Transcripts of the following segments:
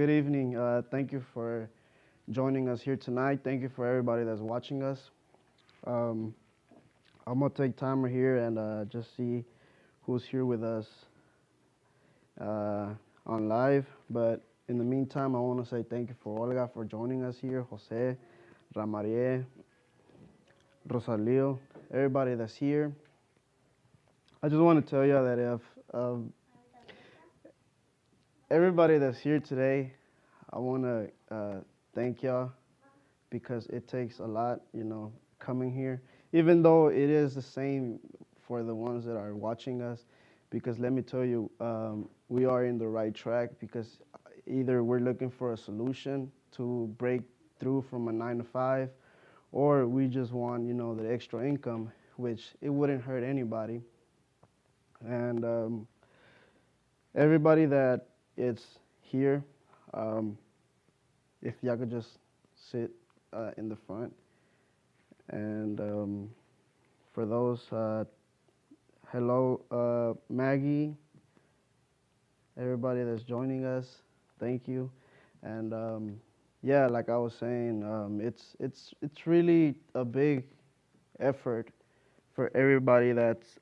good evening. Thank you for joining us here tonight. Thank you for everybody that's watching us. Um, I'm gonna take timer here and just see who's here with us uh, on live. But in the meantime, I want to say thank you for Olga for joining us here, Jose, Ramarie, Rosalio, everybody that's here. I just want to tell you that if everybody that's here today, I want to thank y'all because it takes a lot, coming here. Even though it is the same for the ones that are watching us, because let me tell you, we are in the right track because either we're looking for a solution to break through from a 9 to 5, or we just want, the extra income, which it wouldn't hurt anybody. And everybody that is here, um, if y'all could just sit in the front. And for those, hello, Maggie, everybody that's joining us, thank you. And yeah, like I was saying, it's really a big effort for everybody that's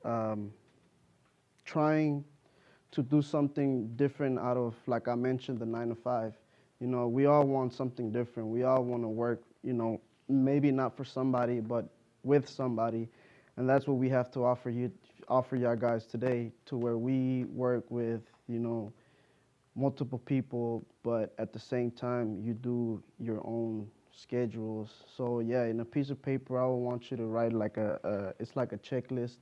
trying to do something different out of, like I mentioned, the 9 to 5. We all want something different. We all want to work, maybe not for somebody, but with somebody. And that's what we have to offer y'all guys today, to where we work with, multiple people, but at the same time, you do your own schedules. So yeah, in a piece of paper, I would want you to write like it's like a checklist,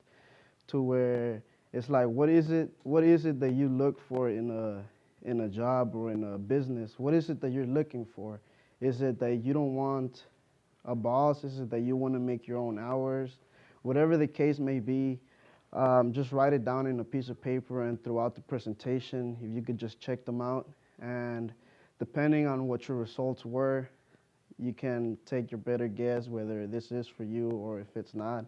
to where it's like, what is it that you look for in a job or in a business? What is it that you're looking for? Is it that you don't want a boss? Is it that you want to make your own hours? Whatever the case may be, just write it down in a piece of paper, and throughout the presentation, if you could just check them out. And depending on what your results were, you can take your better guess whether this is for you or if it's not.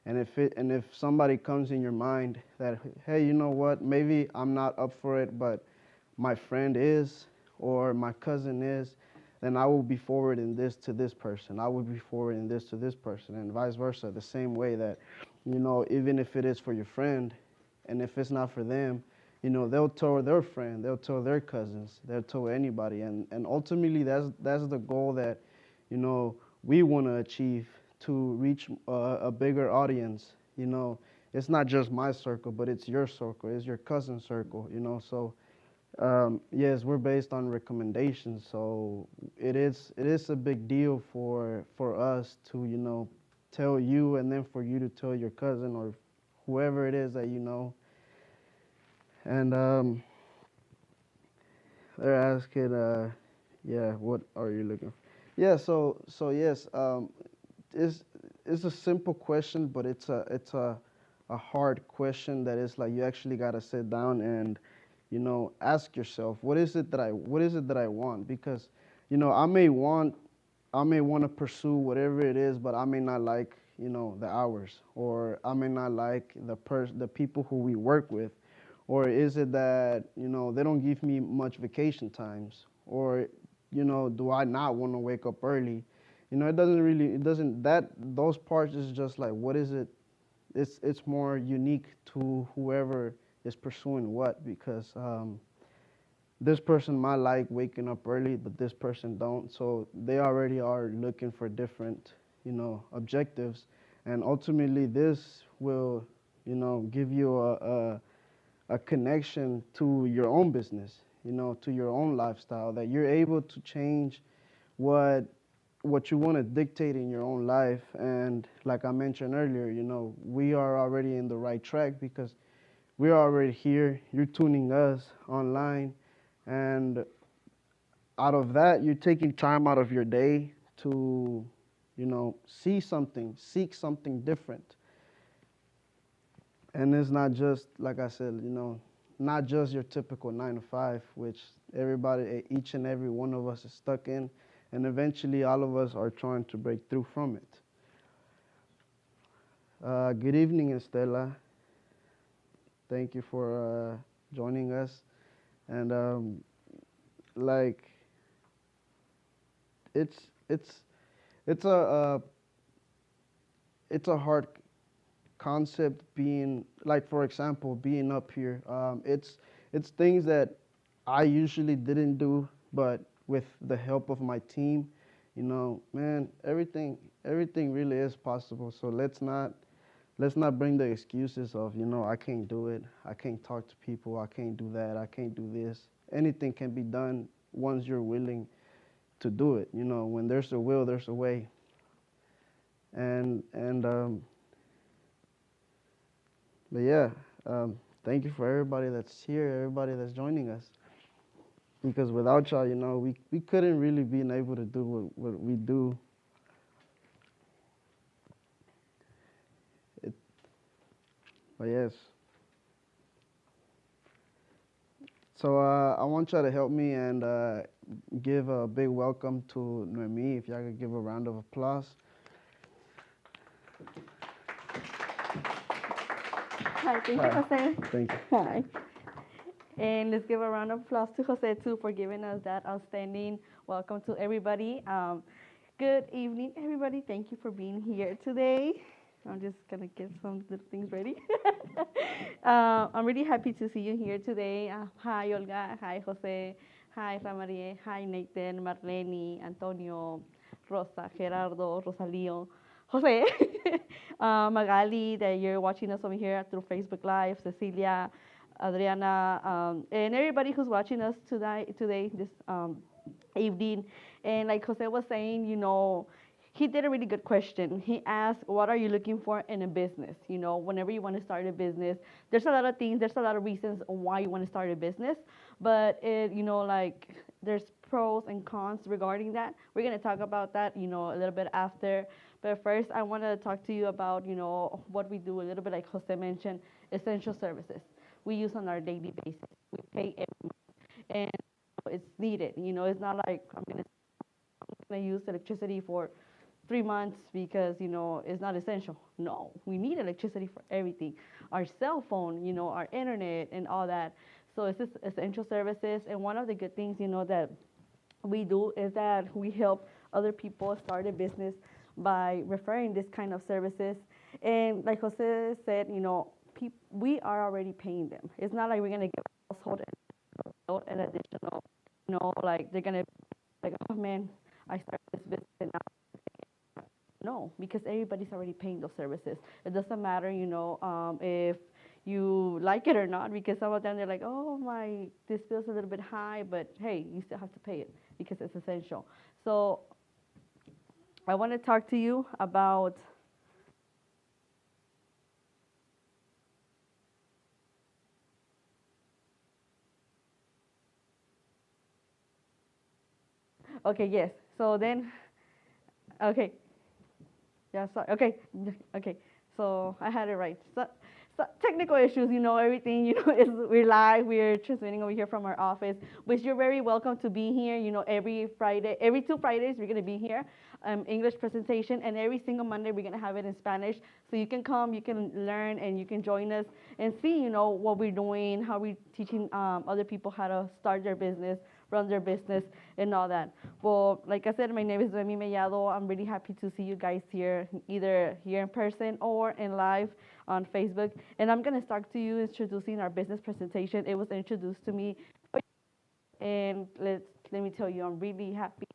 And if somebody comes in your mind that, hey, you know what, maybe I'm not up for it, but my friend is, or my cousin is, then I will be forwarding this to this person. I will be forwarding this to this person, and vice versa. The same way that, even if it is for your friend, and if it's not for them, they'll tell their friend, they'll tell their cousins, they'll tell anybody, and ultimately that's the goal that, we want to achieve, to reach a bigger audience. It's not just my circle, but it's your circle, it's your cousin circle. So yes, we're based on recommendations, so it is a big deal for us to, tell you, and then for you to tell your cousin or whoever it is that you know. And they're asking, yeah, what are you looking for? Yeah, so yes, it's it's a simple question, but it's a hard question that is like you actually gotta sit down and, ask yourself, what is it that I want? Because, I may want to pursue whatever it is, but I may not like, the hours, or I may not like the people who we work with. Or is it that, they don't give me much vacation times? Or, do I not want to wake up early? Those parts is just like, what is it? It's more unique to whoever is pursuing what, because this person might like waking up early, but this person don't. So they already are looking for different, objectives, and ultimately this will, give you a connection to your own business, to your own lifestyle, that you're able to change what you want to dictate in your own life. And like I mentioned earlier, we are already in the right track because we're already here. You're tuning us online, and out of that, you're taking time out of your day to, see something, seek something different. And it's not just, like I said, not just your typical 9 to 5, which everybody, each and every one of us is stuck in, and eventually all of us are trying to break through from it. Good evening, Estela. Thank you for joining us. And like it's it's it's a hard concept being like, for example, being up here. It's things that I usually didn't do, but with the help of my team, man, everything really is possible. So let's not bring the excuses of, I can't do it, I can't talk to people, I can't do that, I can't do this. Anything can be done once you're willing to do it. When there's a will, there's a way. And but yeah, thank you for everybody that's here, everybody that's joining us. Because without y'all, we couldn't really been able to do what we do. It, but yes. So I want y'all to help me and give a big welcome to Noemi. If y'all could give a round of applause. Hi, thank you, Hi. Jose. Thank you. Hi. And let's give a round of applause to Jose, too, for giving us that outstanding welcome to everybody. Good evening, everybody. Thank you for being here today. I'm just going to get some little things ready. I'm really happy to see you here today. Hi, Olga. Hi, Jose. Hi, Ramarie. Hi, Nathan, Marlene, Antonio, Rosa, Gerardo, Rosalio, Jose, Magali, that you're watching us over here through Facebook Live, Cecilia, Adriana, and everybody who's watching us today, this evening. And like Jose was saying, he did a really good question. He asked, what are you looking for in a business? Whenever you want to start a business, there's a lot of things, there's a lot of reasons why you want to start a business, but like there's pros and cons regarding that. We're going to talk about that, a little bit after. But first, I want to talk to you about, what we do a little bit, like Jose mentioned, essential services we use on our daily basis. We pay every month, and it's needed. It's not like I'm gonna use electricity for 3 months because it's not essential. No, we need electricity for everything. Our cell phone, our internet, and all that. So it's just essential services. And one of the good things, that we do is that we help other people start a business by referring this kind of services. And like Jose said, we are already paying them. It's not like we're gonna give a household an additional, like they're gonna like, oh man, I started this business and now no, because everybody's already paying those services. It doesn't matter, if you like it or not, because some of them they're like, oh my, this feels a little bit high, but hey, you still have to pay it because it's essential. So I want to talk to you about. Okay, yes. So then, okay, yeah, sorry. Okay, okay. So I had it right. So technical issues, everything, is we're live. We're transmitting over here from our office, which you're very welcome to be here. Every Friday, every 2 Fridays, we're gonna be here, English presentation, and every single Monday we're gonna have it in Spanish. So you can come, you can learn, and you can join us and see, what we're doing, how we're teaching other people how to start their business, run their business, and all that. Well, like I said, my name is Noemi Mellado. I'm really happy to see you guys here, either here in person or in live on Facebook. And I'm going to start to you introducing our business presentation. It was introduced to me, and let me tell you, I'm really happy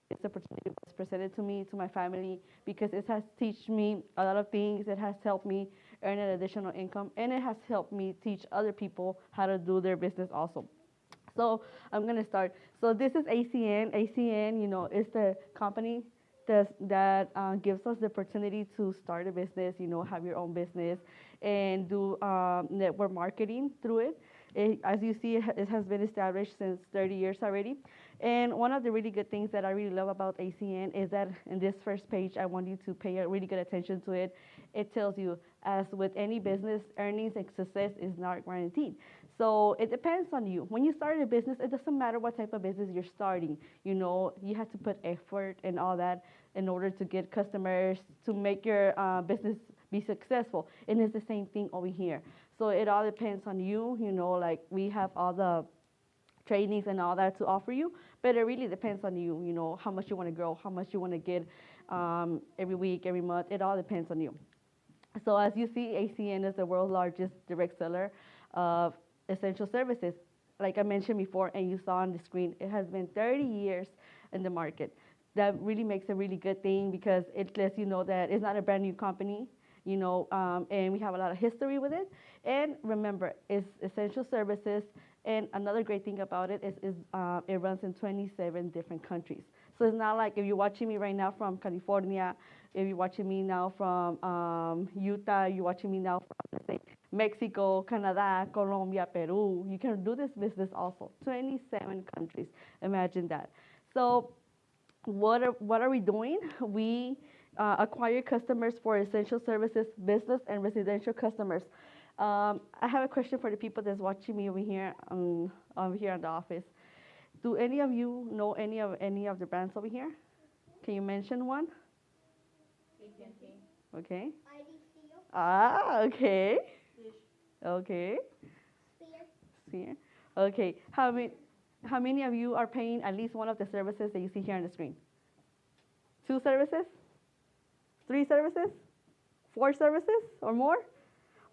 this opportunity was presented to me, to my family, because it has taught me a lot of things. It has helped me earn an additional income, and it has helped me teach other people how to do their business also. So I'm going to start. So this is ACN. ACN, is the company that gives us the opportunity to start a business, have your own business, and do network marketing through it. As you see, it has been established since 30 years already. And one of the really good things that I really love about ACN is that in this first page, I want you to pay a really good attention to it. It tells you, as with any business, earnings and success is not guaranteed. So it depends on you. When you start a business, it doesn't matter what type of business you're starting. You have to put effort and all that in order to get customers, to make your business be successful. And it's the same thing over here. So it all depends on you. Like we have all the trainings and all that to offer you, But it really depends on you, you know, how much you want to grow, how much you want to get every week, every month. It all depends on you. So as you see, ACN is the world's largest direct seller of essential services. Like I mentioned before, and you saw on the screen, it has been 30 years in the market. That really makes a really good thing because it lets you know that it's not a brand new company, you know, and we have a lot of history with it. And remember, it's essential services. And another great thing about it is it runs in 27 different countries. So it's not like if you're watching me right now from California, if you're watching me now from Utah, you're watching me now from, let's say, Mexico, Canada, Colombia, Peru. You can do this business also. 27 countries. Imagine that. So what are we doing? We acquire customers for essential services, business and residential customers. I have a question for the people that's watching me over here in the office. Do any of you know any of the brands over here? Can you mention one? Okay. Ah, okay. Okay. Sphere. Okay. How many of you are paying at least one of the services that you see here on the screen? 2 services? 3 services? 4 services or more?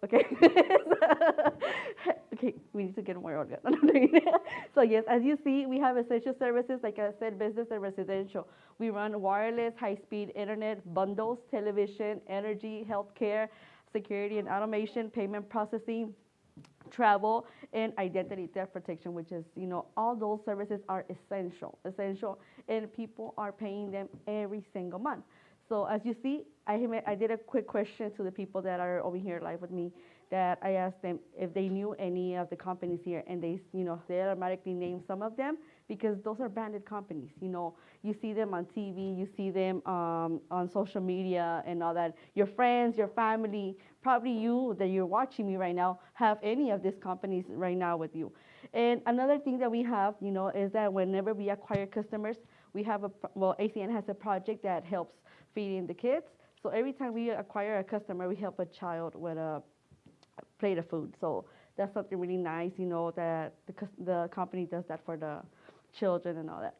Okay. Okay, we need to get more organized. So yes, as you see, we have essential services, like I said, business and residential. We run wireless, high-speed internet, bundles, television, energy, healthcare, security and automation, payment processing, travel, and identity theft protection, which is, you know, all those services are essential, and people are paying them every single month. So as you see, I did a quick question to the people that are over here live with me, that I asked them if they knew any of the companies here, and they, you know, they automatically named some of them because those are branded companies. You know, you see them on TV, you see them on social media and all that. Your friends, your family, probably you that you're watching me right now have any of these companies right now with you. And another thing that we have, you know, is that whenever we acquire customers, we have ACN has a project that helps feeding the kids. So every time we acquire a customer, we help a child with a plate of food. So that's something really nice, you know, that the company does that for the children and all that.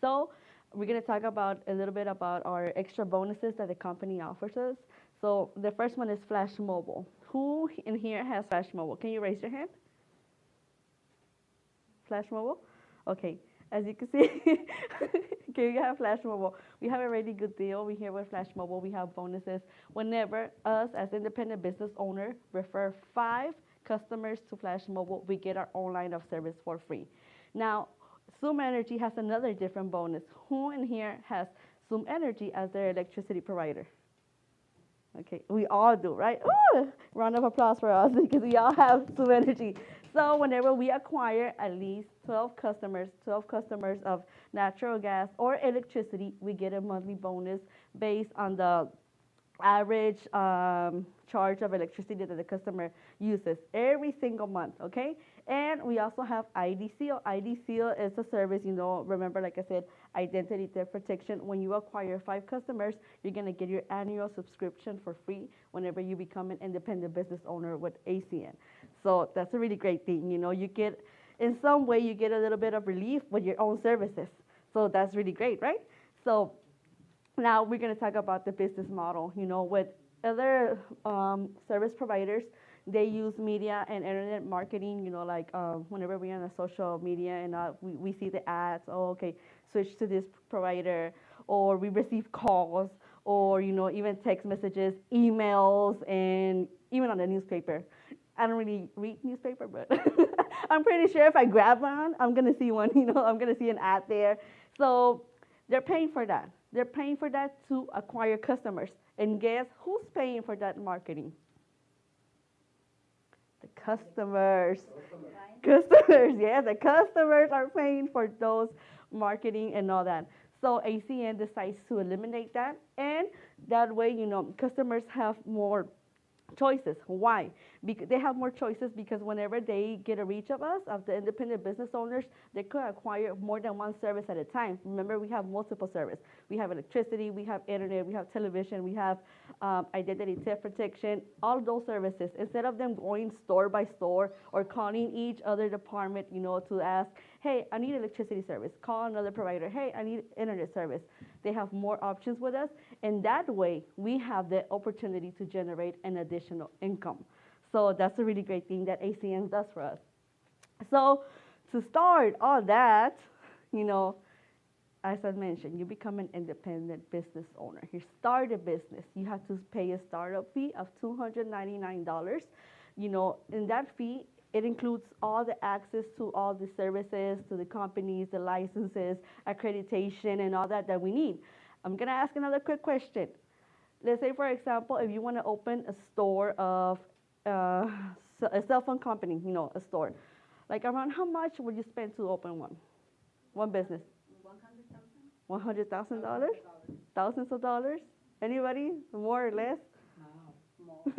So we're going to talk about a little bit about our extra bonuses that the company offers us. So the first one is Flash Mobile. Who in here has Flash Mobile? Can you raise your hand? Flash Mobile? Okay. As you can see, okay, we have Flash Mobile. We have a really good deal. We here with Flash Mobile. We have bonuses. Whenever us as independent business owner refer 5 customers to Flash Mobile, we get our own line of service for free. Now, Zoom Energy has another different bonus. Who in here has Zoom Energy as their electricity provider? Okay, we all do, right? Ooh, round of applause for us because we all have Zoom Energy. So whenever we acquire at least 12 customers of natural gas or electricity, we get a monthly bonus based on the average charge of electricity that the customer uses every single month, okay? And we also have ID Seal. ID Seal is a service, you know, remember, like I said, identity theft protection. When you acquire 5 customers, you're gonna get your annual subscription for free whenever you become an independent business owner with ACN. So that's a really great thing, you know, you get, in some way, you get a little bit of relief with your own services. So that's really great, right? So now we're going to talk about the business model. You know, with other service providers, they use media and internet marketing, you know, like whenever we're on the social media and we see the ads, oh, okay, switch to this provider, or we receive calls, or, you know, even text messages, emails, and even on the newspaper. I don't really read newspaper, but I'm pretty sure if I grab one, I'm going to see one, you know, I'm going to see an ad there. So they're paying for that. They're paying for that to acquire customers. And guess who's paying for that marketing? The customers. Customers, yeah, the customers are paying for those marketing and all that. So ACN decides to eliminate that, and that way, you know, customers have more choices. Why? Because they have more choices because whenever they get a reach of us, of the independent business owners, they could acquire more than one service at a time. Remember, we have multiple services. We have electricity, we have internet, we have television, we have identity theft protection, all those services. Instead of them going store by store or calling each other department, you know, to ask, Hey, I need electricity service. Call another provider. Hey, I need internet service. They have more options with us, and that way we have the opportunity to generate an additional income. So that's a really great thing that ACN does for us. So to start all that, you know, as I mentioned, you become an independent business owner. You start a business. You have to pay a startup fee of $299. In that fee, it includes all the access to all the services, to the companies, the licenses, accreditation, and all that we need. I'm gonna ask another quick question. Let's say, for example, if you want to open a store of uh, a cell phone company, a store, like around how much would you spend to open one business? $100,000? Thousands of dollars? Anybody? More or less?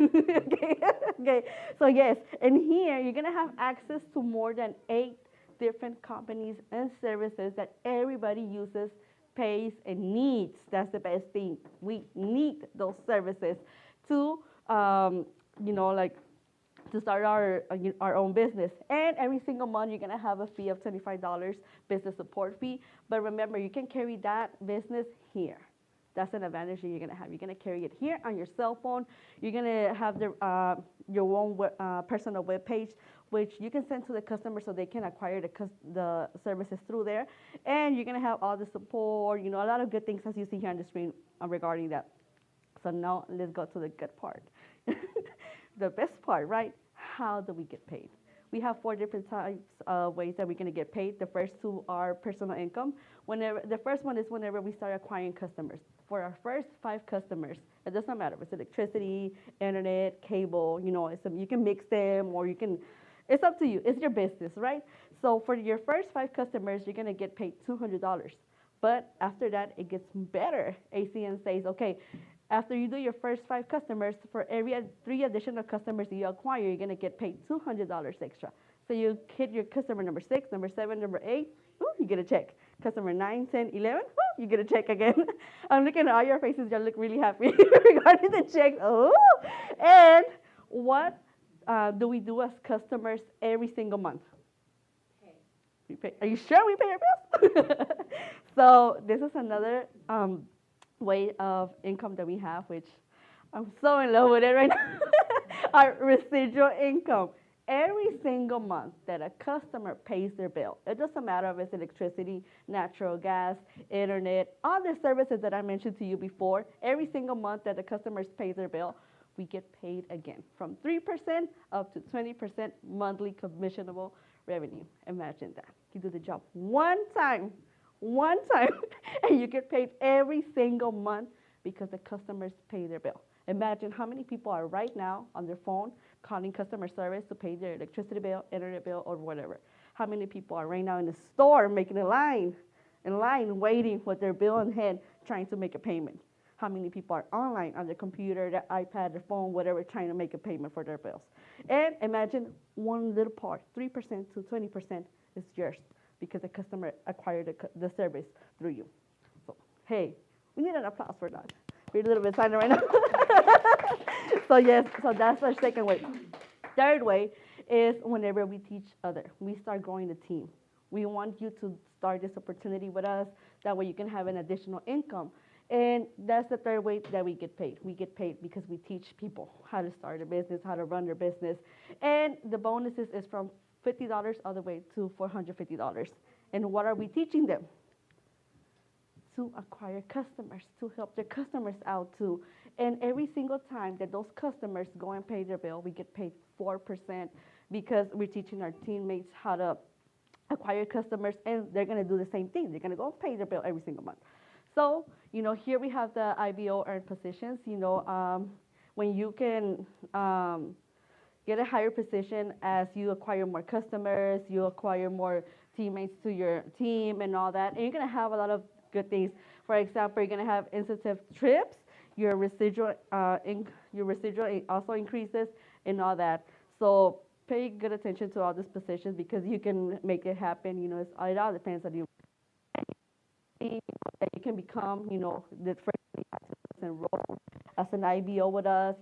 Okay. Okay. So yes, and here you're gonna have access to more than 8 different companies and services that everybody uses, pays, and needs. That's the best thing. We need those services to, like to start our own business. And every single month, you're gonna have a fee of $25 business support fee. But remember, you can carry that business here. That's an advantage that you're gonna have. You're gonna carry it here on your cell phone. You're gonna have your own personal web page, which you can send to the customer so they can acquire the services through there. And you're gonna have all the support, a lot of good things as you see here on the screen regarding that. So now let's go to the good part. The best part, right? How do we get paid? We have 4 different types of ways that we're going to get paid. The first two are personal income. The first one is whenever we start acquiring customers. For our first 5 customers, it doesn't matter if it's electricity, internet, cable, you can mix them or it's up to you. It's your business, right? So for your first 5 customers, you're going to get paid $200. But after that, it gets better. ACN says, okay, after you do your first 5 customers, for every 3 additional customers that you acquire, you're going to get paid $200 extra. So you hit your customer number 6, number 7, number 8, ooh, you get a check. Customer 9, 10, 11, ooh, you get a check again. I'm looking at all your faces. You look really happy regarding the check. Oh, and what do we do as customers every single month? We pay. Are you sure we pay our bills? So this is another way of income that we have, which I'm so in love with it right now. Our residual income. Every single month that a customer pays their bill, it doesn't matter if it's electricity, natural gas, internet, all the services that I mentioned to you before, every single month that the customers pay their bill, we get paid again from 3% up to 20% monthly commissionable revenue. Imagine that. You do the job one time, and you get paid every single month because the customers pay their bill. Imagine how many people are right now on their phone calling customer service to pay their electricity bill, internet bill, or whatever. How many people are right now in the store making in line, waiting with their bill in hand, trying to make a payment? How many people are online on their computer, their iPad, their phone, whatever, trying to make a payment for their bills? And imagine one little part, 3% to 20% is yours because the customer acquired the service through you. So, hey, we need an applause for that. We're a little bit silent right now. So yes, so that's our second way. Third way is whenever we teach others. We start growing the team. We want you to start this opportunity with us. That way you can have an additional income. And that's the third way that we get paid. We get paid because we teach people how to start a business, how to run their business. And the bonuses is from $50 all the way to $450. And what are we teaching them? To acquire customers, to help their customers out too. And every single time that those customers go and pay their bill, we get paid 4% because we're teaching our teammates how to acquire customers, and they're going to do the same thing. They're going to go and pay their bill every single month. So, here we have the IBO earned positions. When you can get a higher position as you acquire more customers, you acquire more teammates to your team and all that, and you're going to have a lot of good things. For example, you're going to have incentive trips. Your residual also increases and all that. So pay good attention to all these positions because you can make it happen. It all depends on you. That you can become, the first enroll as an IBO with us.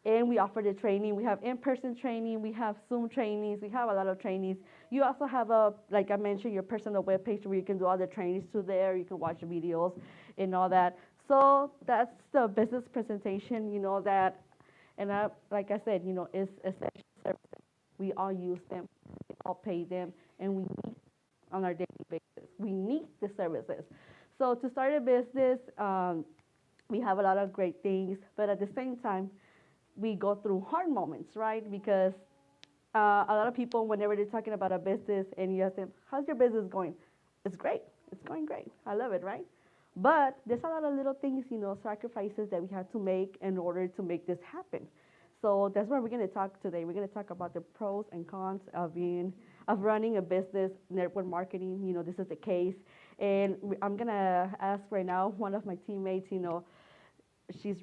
And we offer the training. We have in-person training. We have Zoom trainings. We have a lot of trainings. You also have like I mentioned, your personal webpage where you can do all the trainings to there. You can watch the videos and all that. So that's the business presentation, that, and like I said, it's essential services. We all use them, we all pay them, and we need on our daily basis. We need the services. So to start a business, we have a lot of great things, but at the same time, we go through hard moments, right? Because a lot of people, whenever they're talking about a business and you ask them, how's your business going? It's great. It's going great. I love it, right? But there's a lot of little things, sacrifices that we have to make in order to make this happen. So that's what we're going to talk today. We're going to talk about the pros and cons of running a business, network marketing. This is the case. And I'm going to ask right now one of my teammates, she's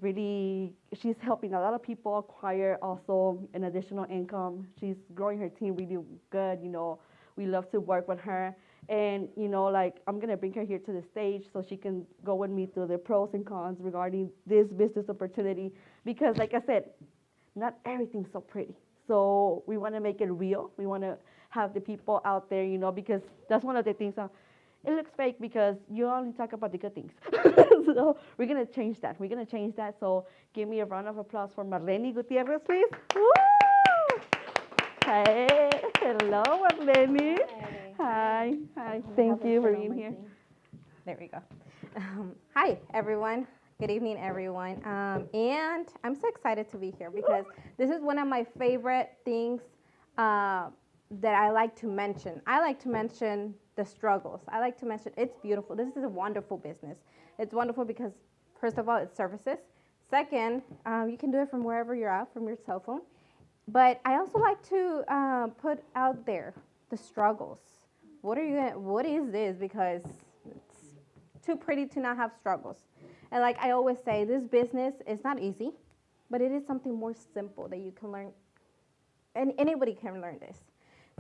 helping a lot of people acquire also an additional income. She's growing her team really good. We love to work with her. And, like I'm going to bring her here to the stage so she can go with me through the pros and cons regarding this business opportunity. Because like I said, not everything's so pretty. So we want to make it real. We want to have the people out there, because that's one of the things. It looks fake because you only talk about the good things. So we're going to change that. We're going to change that. So give me a round of applause for Marlene Gutierrez, please. Woo! Hey, hello, Marlene. Hi. Hi. Thank you for being here. There we go. Hi, everyone. Good evening, everyone. And I'm so excited to be here because this is one of my favorite things that I like to mention. I like to mention the struggles. I like to mention it's beautiful. This is a wonderful business. It's wonderful because, first of all, it's services. Second, you can do it from wherever you're at, from your cell phone. But I also like to put out there the struggles. What is this? Because it's too pretty to not have struggles. And like I always say, this business is not easy, but it is something more simple that you can learn, and anybody can learn this.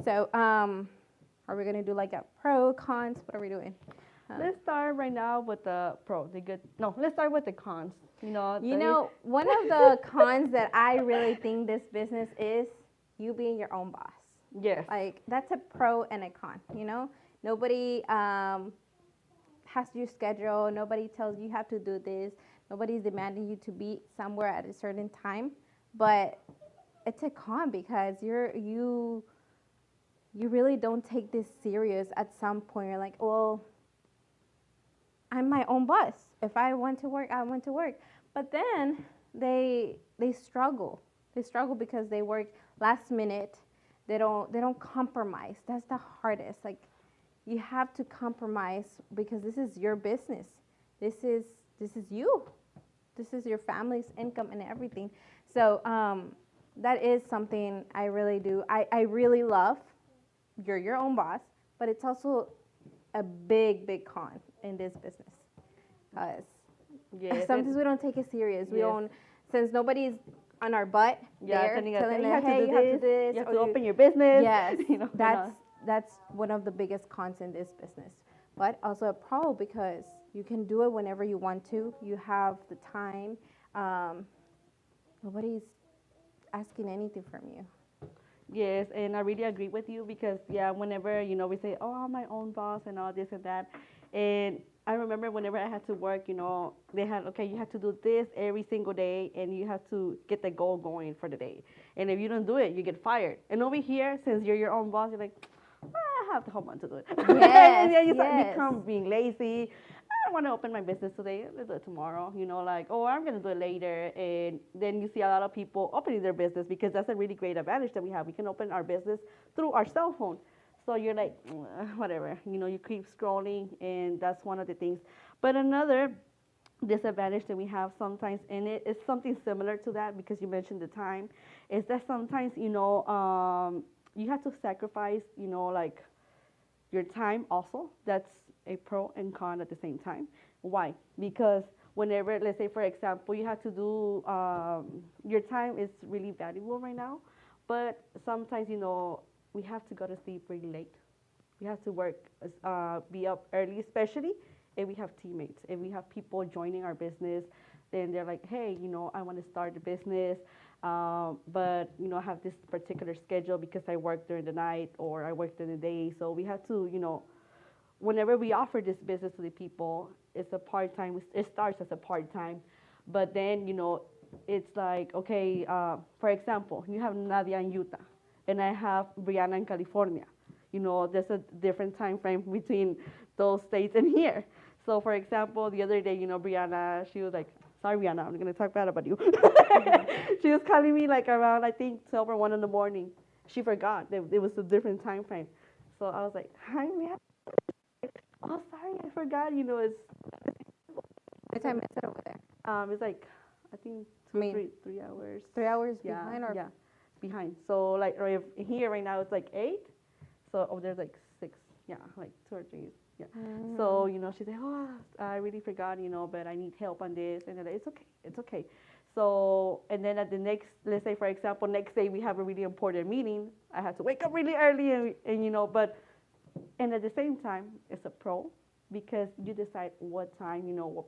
So are we gonna do like a pro, cons? What are we doing? Let's start right now with the pro, the good. No, let's start with the cons. One of the cons that I really think this business is you being your own boss. Yes. Like that's a pro and a con. Nobody has your schedule. Nobody tells you have to do this. Nobody's demanding you to be somewhere at a certain time. But it's a con because you really don't take this serious at some point. You're like, well, I'm my own boss. If I want to work, I want to work. But then they struggle. They struggle because they work last minute. They don't compromise. That's the hardest. Like you have to compromise because this is your business. This is you. This is your family's income and everything. So that is something I really do. I really love. You're your own boss, but it's also a big con in this business. Because sometimes we don't take it serious. We don't, since nobody's on our butt there telling us, hey, you have to do this. You have to open your business. Yes, that's one of the biggest cons in this business. But also a pro because you can do it whenever you want to. You have the time. Nobody's asking anything from you. Yes, and I really agree with you because, whenever, we say, oh, I'm my own boss and all this and that. And I remember whenever I had to work, they had, okay, you have to do this every single day and you have to get the goal going for the day. And if you don't do it, you get fired. And over here, since you're your own boss, you're like, I have the whole month to do it. Yes, and then you become being lazy. I don't want to open my business today. Let's do it tomorrow. Oh, I'm going to do it later. And then you see a lot of people opening their business because that's a really great advantage that we have. We can open our business through our cell phone. So you're like, whatever. You keep scrolling, and that's one of the things. But another disadvantage that we have sometimes, and it is something similar to that because you mentioned the time, is that sometimes, you have to sacrifice, like your time also. That's a pro and con at the same time. Why? Because whenever, let's say, for example, you have to do, your time is really valuable right now, but sometimes, we have to go to sleep really late. We have to work, be up early, especially if we have teammates. If we have people joining our business, then they're like, hey, I want to start a business. But I have this particular schedule because I work during the night or I work during the day. So we have to, whenever we offer this business to the people, it's a part time. It starts as a part time, but then it's like, okay, for example, you have Nadia in Utah, and I have Brianna in California. There's a different time frame between those states and here. So, for example, the other day, Brianna, she was like, sorry, Brianna, I'm going to talk bad about you. She was calling me like around, I think, 12 or 1 in the morning. She forgot that it was a different time frame. So I was like, hi, Brianna. Oh, sorry, I forgot. It's What time is it over there? it's like, I think I mean, 3 hours. 3 hours Yeah, behind or yeah, behind. So like here right now it's like 8. So over there's like 6. Yeah, like 2 or 3. Yeah. So she said, oh, I really forgot, but I need help on this, and then it's okay. So and then at the next, let's say for example, next day we have a really important meeting. I have to wake up really early, and but and at the same time it's a pro because you decide what time, what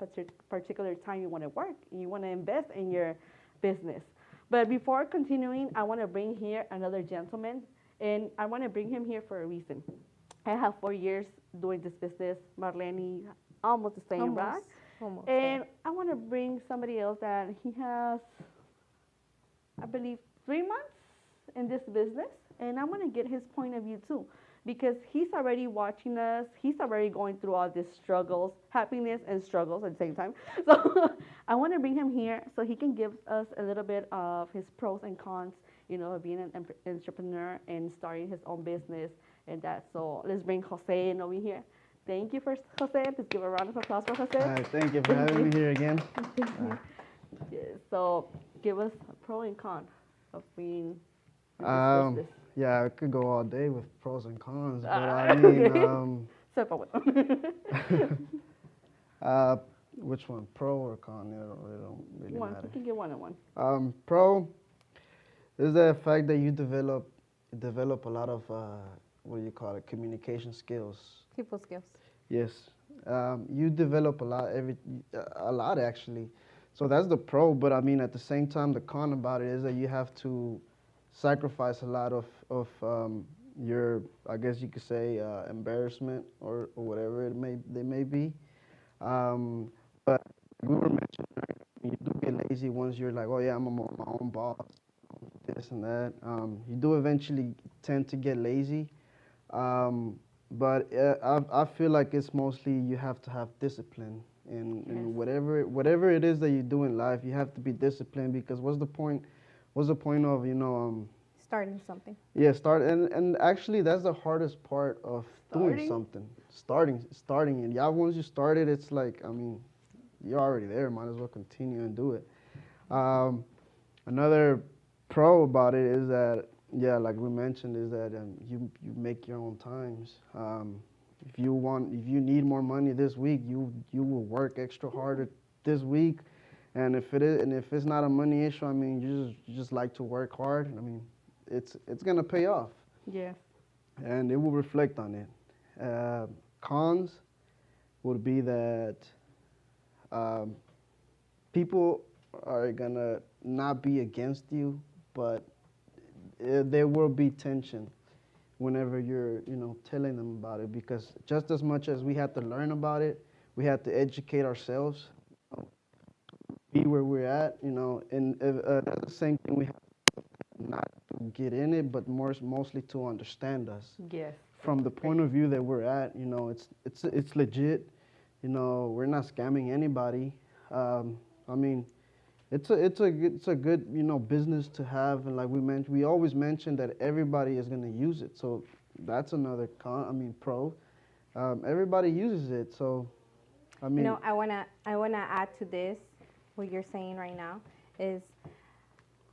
particular time you want to work and you want to invest in your business. But before continuing, I want to bring here another gentleman, and I want to bring him here for a reason. I have 4 years doing this business. Marlene, almost the same, right? Almost. And I want to bring somebody else that he has, I believe, 3 months in this business, and I want to get his point of view too, because he's already watching us. He's already going through all these struggles, happiness and struggles at the same time. So I want to bring him here so he can give us a little bit of his pros and cons, of being an entrepreneur and starting his own business and that. So let's bring Jose in over here. Thank you first, Jose. Let's give a round of applause for Jose. All right, thank you for having me here again. Yeah, so give us a pro and con of being in this Um, business. Yeah, I could go all day with pros and cons, but Ah, I mean, okay. Sepa which one, pro or con? It don't really one. matter. You can get one on one. Pro is the fact that you develop a lot of what do you call it, communication skills. People skills. Yes, you develop a lot actually. So that's the pro. But I mean, at the same time, the con about it is that you have to sacrifice a lot of your, I guess you could say, embarrassment or whatever they may be. But we were mentioning earlier, you do get lazy once you're like, oh yeah, I'm my own boss, this and that. You do eventually tend to get lazy. But I feel like it's mostly you have to have discipline in Yes. whatever it is that you do in life. You have to be disciplined because what's the point? What's the point of Starting something. yeah, start and actually that's the hardest part of doing Starting? something. Starting it. Yeah, once you start it, it's like, I mean, you're already there. Might as well continue and do it. Another pro about it is that, yeah, like we mentioned, is that you make your own times. If you need more money this week, you will work extra harder this week. And if it's not a money issue, I mean, you just like to work hard. I mean, it's gonna pay off, Yes. and it will reflect on it. Cons would be that people are gonna not be against you, but there will be tension whenever you're telling them about it, because just as much as we had to learn about it, we had to educate ourselves, be where we're at, and that's the same thing. We have not to get in it, but mostly to understand us Yes. from the point of view that we're at. It's legit. We're not scamming anybody. I mean, it's a good business to have, and like we always mention that everybody is going to use it. So that's another pro. Everybody uses it, so I mean, I wanna add to this what you're saying right now is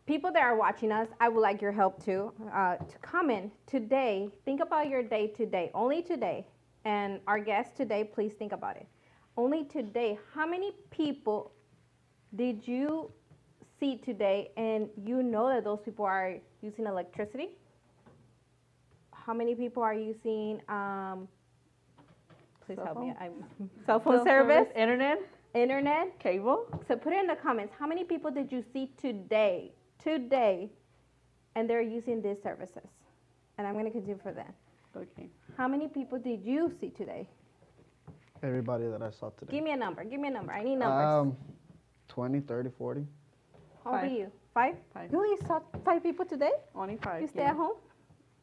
people that are watching us. I would like your help too to comment today. Think about your day today, only today, and our guest today. Please think about it. Only today, how many people did you see today, and you know that those people are using electricity? How many people are using? Please Cell help me. phone? Cell phone service, internet, internet. cable. So put it in the comments. How many people did you see today today and they're using these services, and I'm going to continue for that. Okay. How many people did you see today? Everybody that I saw today. Give me a number. Give me a number. I need numbers. 20, 30, 40. How old are 5. you? 5? 5. You only saw 5 people today? Only 5. You stay yeah. at home?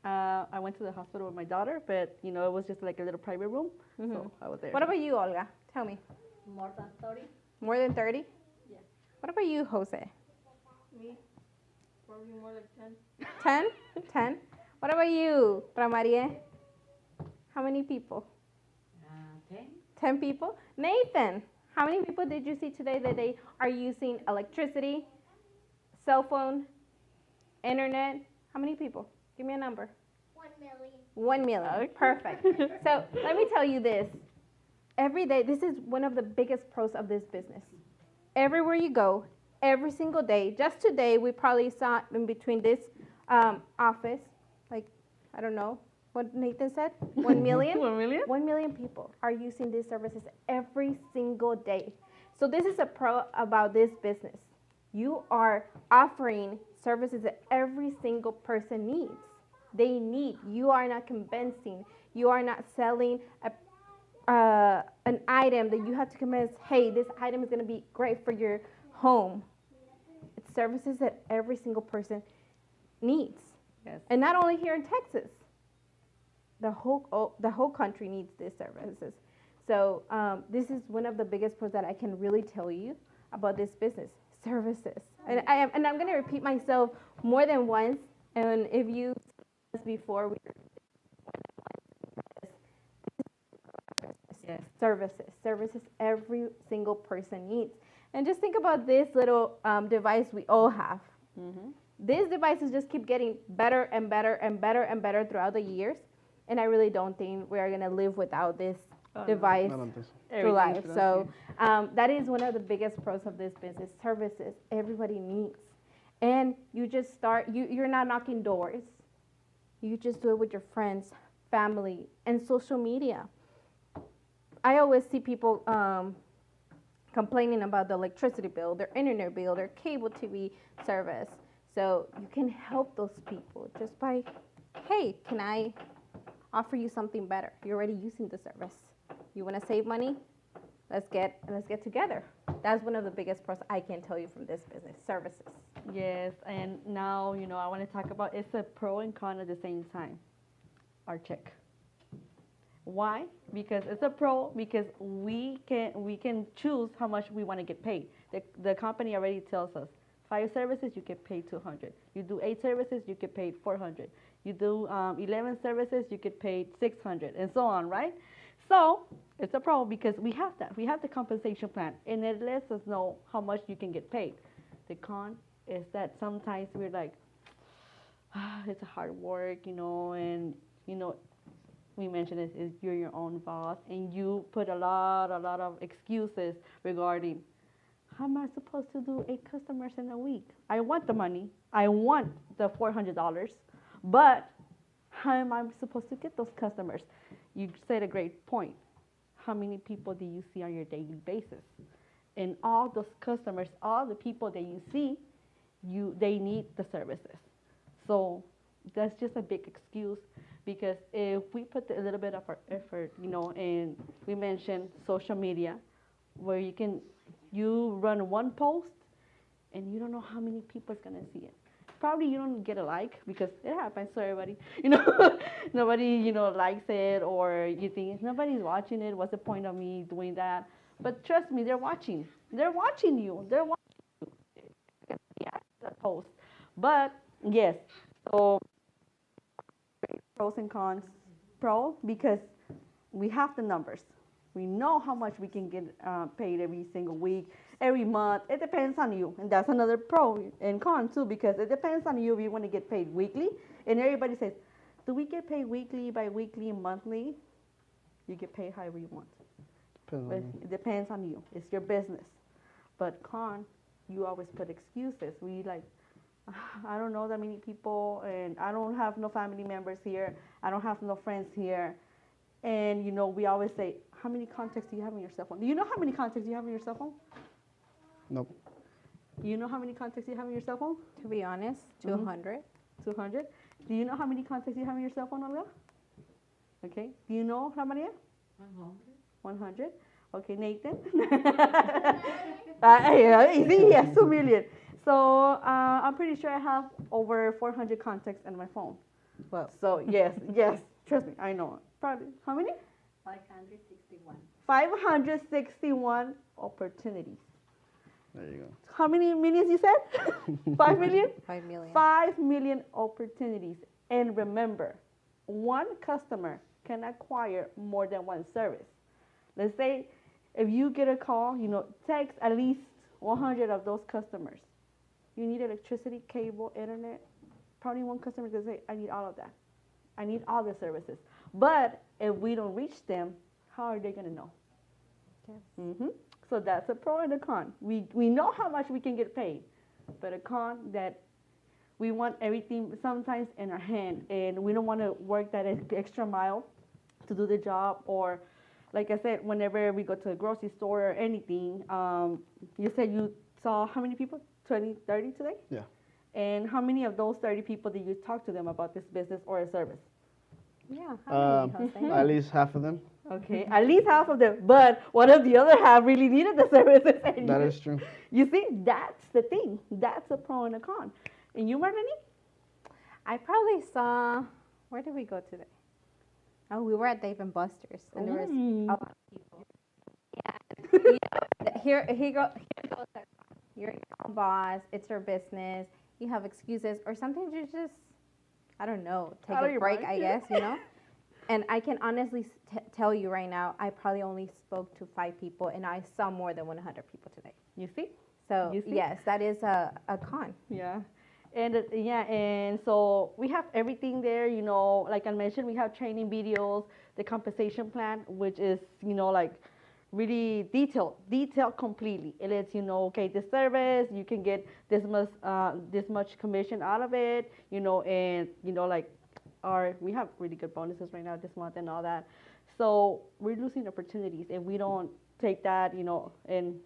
I went to the hospital with my daughter, but you know it was just like a little private room, so I was there. What about you, Olga? Tell me. More than 30? More than 30? Yeah. What about you, Jose? Me? Probably more like 10? 10. 10? What about you, Ramarie? How many people? 10? 10 people? Nathan, how many people did you see today that they are using electricity, cell phone, internet? How many people? Give me a number. 1 million. 1 million. Okay. Perfect. So let me tell you this. Every day, this is one of the biggest pros of this business. Everywhere you go, every single day, just today, we probably saw in between this office, like, I don't know what Nathan said, 1 million? 1 million? 1 million people are using these services every single day. So this is a pro about this business. You are offering services that every single person needs. They need. You are not convincing. You are not selling an item that you have to convince, hey, this item is going to be great for your home. It's services that every single person needs. Yes. And not only here in Texas. The whole country needs these services. So this is one of the biggest pros that I can really tell you about this business, services. And I'm going to repeat myself more than once. And if you said this before, Yes. services every single person needs. And just think about this little device we all have. Mm-hmm. These devices just keep getting better and better and better and better throughout the years. And I really don't think we are going to live without this no. device I don't think so. through life. Everything is So that is one of the biggest pros of this business, services everybody needs. And you just start, you're not knocking doors. You just do it with your friends, family, and social media. I always see people complaining about the electricity bill, their internet bill, their cable TV service. So you can help those people just by, hey, can I offer you something better? You're already using the service. You want to save money? Let's get together. That's one of the biggest pros I can tell you from this business, services. Yes, and now, you know, I want to talk about it's a pro and con at the same time. Our check. Why? Because it's a pro because we can choose how much we want to get paid. The company already tells us 5 services you get paid 200. You do 8 services you get paid 400. You do 11 services you get paid 600 and so on, right? So it's a pro because we have that. We have the compensation plan and it lets us know how much you can get paid. The con is that sometimes we're like, it's a hard work, you know, and you know, we mentioned it is you're your own boss and you put a lot of excuses regarding how am I supposed to do 8 customers in a week? I want the money. I want the $400, but how am I supposed to get those customers? You said a great point. How many people do you see on your daily basis? And all those customers, all the people that you see, they need the services. So that's just a big excuse because if we put a little bit of our effort, you know, and we mentioned social media, where you run one post and you don't know how many people is gonna see it. Probably you don't get a like because it happens to everybody. You know, nobody, you know, likes it or you think nobody's watching it. What's the point of me doing that? But trust me, they're watching. They're watching you. They're watching you. Yeah, the post. But yes, so pros and cons. Pro because we have the numbers. We know how much we can get paid every single week, every month. It depends on you. And that's another pro and con too, because it depends on you if you want to get paid weekly. And everybody says, do we get paid weekly, bi-weekly, monthly? You get paid however you want. Depends But on you. it depends on you. It's your business. But con, you always put excuses. We like, I don't know that many people, and I don't have no family members here. I don't have no friends here. And, you know, we always say, how many contacts do you have on your cell phone? Do you know how many contacts you have on your cell phone? Nope. Do you know how many contacts you have in your cell phone? To be honest, 200. 200. Do you know how many contacts you have in your cell phone, Olga? Okay. Do you know how many? 100. Okay, Nathan. Yeah, you see, yes, 2 million. So I'm pretty sure I have over 400 contacts in my phone. Whoa. So yes, yes, trust me, I know. Probably how many? 561. 561 opportunities. There you go. How many millions you said? 5 million? 5 million. 5 million opportunities. And remember, one customer can acquire more than one service. Let's say if you get a call, text at least 100 of those customers. You need electricity, cable, internet. Probably one customer can say, I need all of that. I need all the services. But if we don't reach them, how are they going to know? Yes. So that's a pro and a con. We know how much we can get paid, but a con that we want everything sometimes in our hand, and we don't want to work that extra mile to do the job. Or, like I said, whenever we go to a grocery store or anything, you said you saw how many people? 20, 30 today? Yeah. And how many of those 30 people did you talk to them about this business or a service? Yeah. How many, Jose? At least half of them. Okay, at least half of them. But what if the other half really needed the services? And That is true. You see, that's the thing. That's a pro and a con. And you, Marlene? I probably saw. Where did we go today? Oh, we were at Dave and Buster's, and there was a lot of people. Yeah. Here goes that. You're your own boss. It's your business. You have excuses, or sometimes you just, I don't know, take Out of a your break. mind. I guess. And I can honestly tell you right now, I probably only spoke to 5 people, and I saw more than 100 people today. You see? So You see? yes, that is a con. Yeah. And so we have everything there, like I mentioned, we have training videos, the compensation plan, which is, like really detailed completely. It lets you know, okay, this service, you can get this much commission out of it, and, like we have really good bonuses right now this month and all that. So we're losing opportunities if we don't take that, and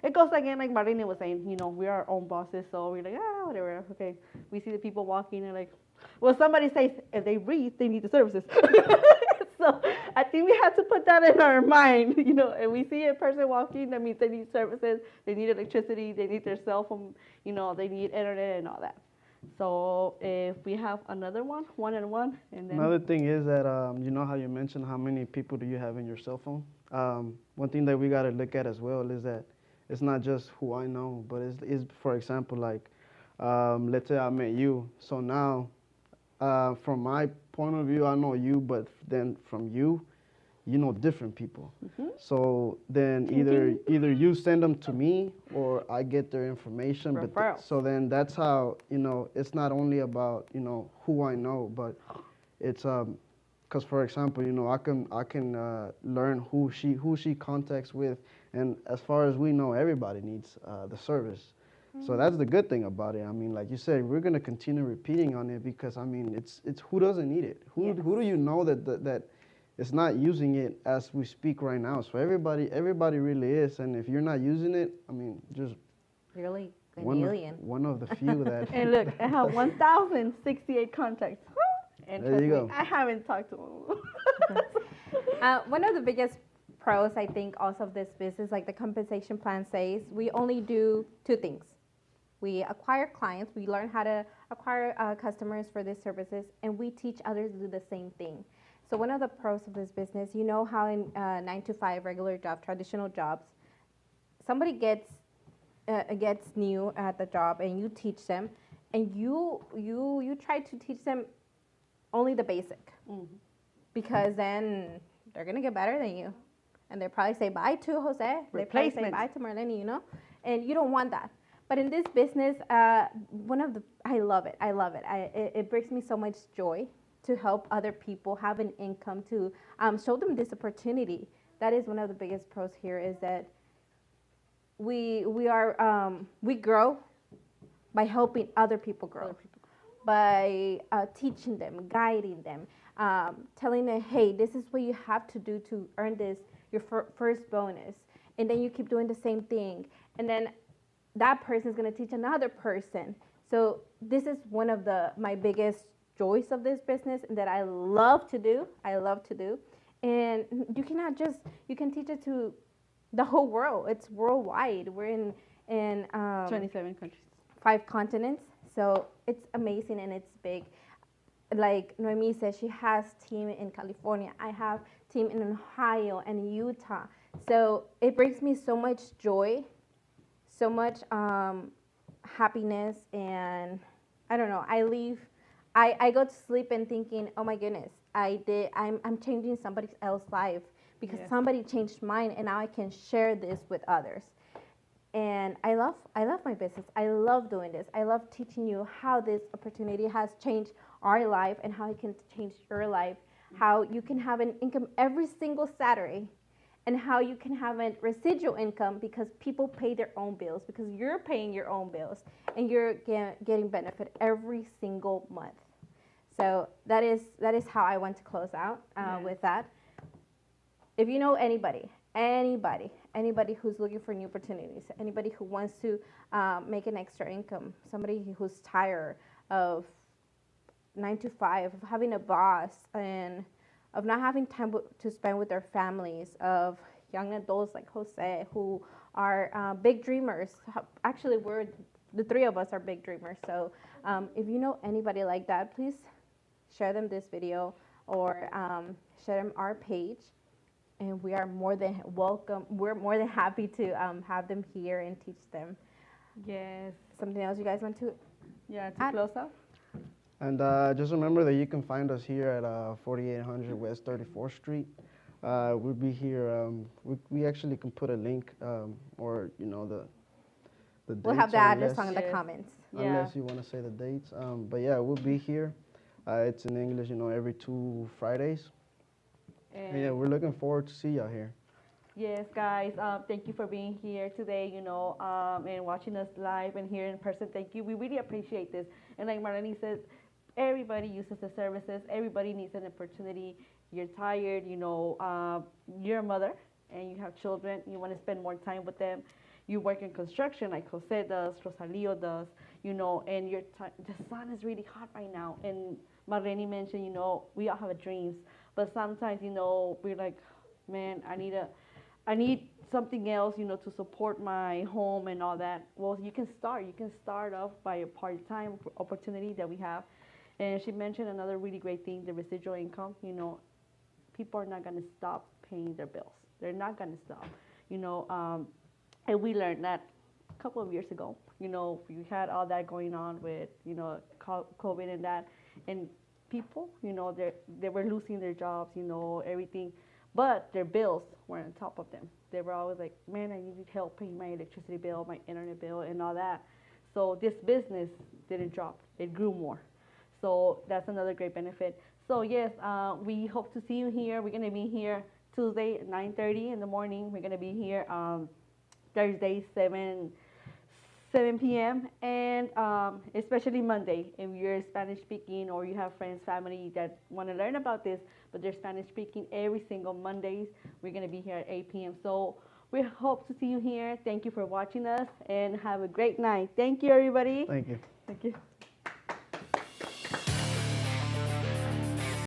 it goes again, like Marlene was saying, we are our own bosses, so we're like, whatever, okay. We see the people walking and like, well, somebody says if they breathe, they need the services. So I think we have to put that in our mind, and we see a person walking, that means they need services, they need electricity, they need their cell phone, they need internet and all that. So if we have another one and one, and then Another thing is that you know how you mentioned how many people do you have in your cell phone? One thing that we got to look at as well is that it's not just who I know, but it's for example, like let's say I met you. So now, from my point of view, I know you, but then from you, you know different people. So then either you send them to me or I get their information. Referrals. So then that's how, it's not only about, who I know, but it's because for example, I can learn who she contacts with, and as far as we know, everybody needs the service. So that's the good thing about it. I mean, like you said, we're gonna continue repeating on it because I mean, it's who doesn't need it? Who do you know that is not using it as we speak right now? So everybody really is, and if you're not using it, I mean, just Really an one alien. one of the few that. and look, I have 1,068 contacts. And There trust you me, go. I haven't talked to them. One of the biggest pros, I think, also of this business, like the compensation plan says, we only do 2 things. We acquire clients, we learn how to acquire customers for these services, and we teach others to do the same thing. So one of the pros of this business, how in 9 to 5 regular job, traditional jobs, somebody gets new at the job, and you teach them, and you try to teach them only the basic, because then they're gonna get better than you, and they probably say bye to Jose, they probably say Replacement. bye to Marlene, and you don't want that. But in this business, I love it. It brings me so much joy to help other people have an income, to show them this opportunity. That is one of the biggest pros here, is that we grow by helping other people grow, by teaching them, guiding them, telling them, hey, this is what you have to do to earn this, your first bonus, and then you keep doing the same thing, and then that person is going to teach another person. So this is one of my biggest joys of this business that I love to do. And you can teach it to the whole world. It's worldwide. We're in 27 countries. 5 continents. So it's amazing and it's big. Like Noemi said, she has team in California. I have team in Ohio and Utah. So it brings me so much joy, so much happiness, and I don't know. I go to sleep and thinking, oh my goodness, I'm changing somebody else's life because Yes. somebody changed mine, and now I can share this with others. And I love my business. I love doing this. I love teaching you how this opportunity has changed our life and how it can change your life, how you can have an income every single Saturday, and how you can have a residual income because people pay their own bills, because you're paying your own bills, and you're getting benefit every single month. So that is how I want to close out Yes. with that. If you know anybody who's looking for new opportunities, anybody who wants to make an extra income, somebody who's tired of 9 to 5, of having a boss, and of not having time to spend with their families, of young adults like Jose who are big dreamers. Actually, the 3 of us are big dreamers. So if you know anybody like that, please share them this video or share them our page. And we are more than welcome. We're more than happy to have them here and teach them. Yes. Something else you guys want to? Yeah, to Add- close up. And just remember that you can find us here at 4800 West 34th Street. We'll be here. We actually can put a link or the dates. We'll have the address unless, on the Yes. comments. Yeah. unless you want to say the dates. But yeah, we'll be here. It's in English, every 2 Fridays. And yeah, we're looking forward to see y'all here. Yes, guys. Thank you for being here today, and watching us live and here in person. Thank you. We really appreciate this. And like Marlene says, everybody uses the services. Everybody needs an opportunity. You're tired, you're a mother and you have children. You want to spend more time with them. You work in construction like Jose does, Rosalio does, and the sun is really hot right now. And Marlene mentioned, we all have dreams. But sometimes, we're like, man, I need something else, to support my home and all that. Well, you can start off by a part-time opportunity that we have. And she mentioned another really great thing, the residual income. People are not going to stop paying their bills. They're not going to stop, and we learned that a couple of years ago. We had all that going on with, COVID and that. And people, they were losing their jobs, everything, but their bills were on top of them. They were always like, man, I needed help paying my electricity bill, my internet bill, and all that. So this business didn't drop. It grew more. So that's another great benefit. So yes, we hope to see you here. We're going to be here Tuesday at 9:30 in the morning. We're going to be here Thursday, 7 p.m. and especially Monday, if you're Spanish speaking or you have friends, family that want to learn about this, but they're Spanish speaking, every single Mondays, we're going to be here at 8 p.m. So we hope to see you here. Thank you for watching us and have a great night. Thank you, everybody. Thank you. Thank you.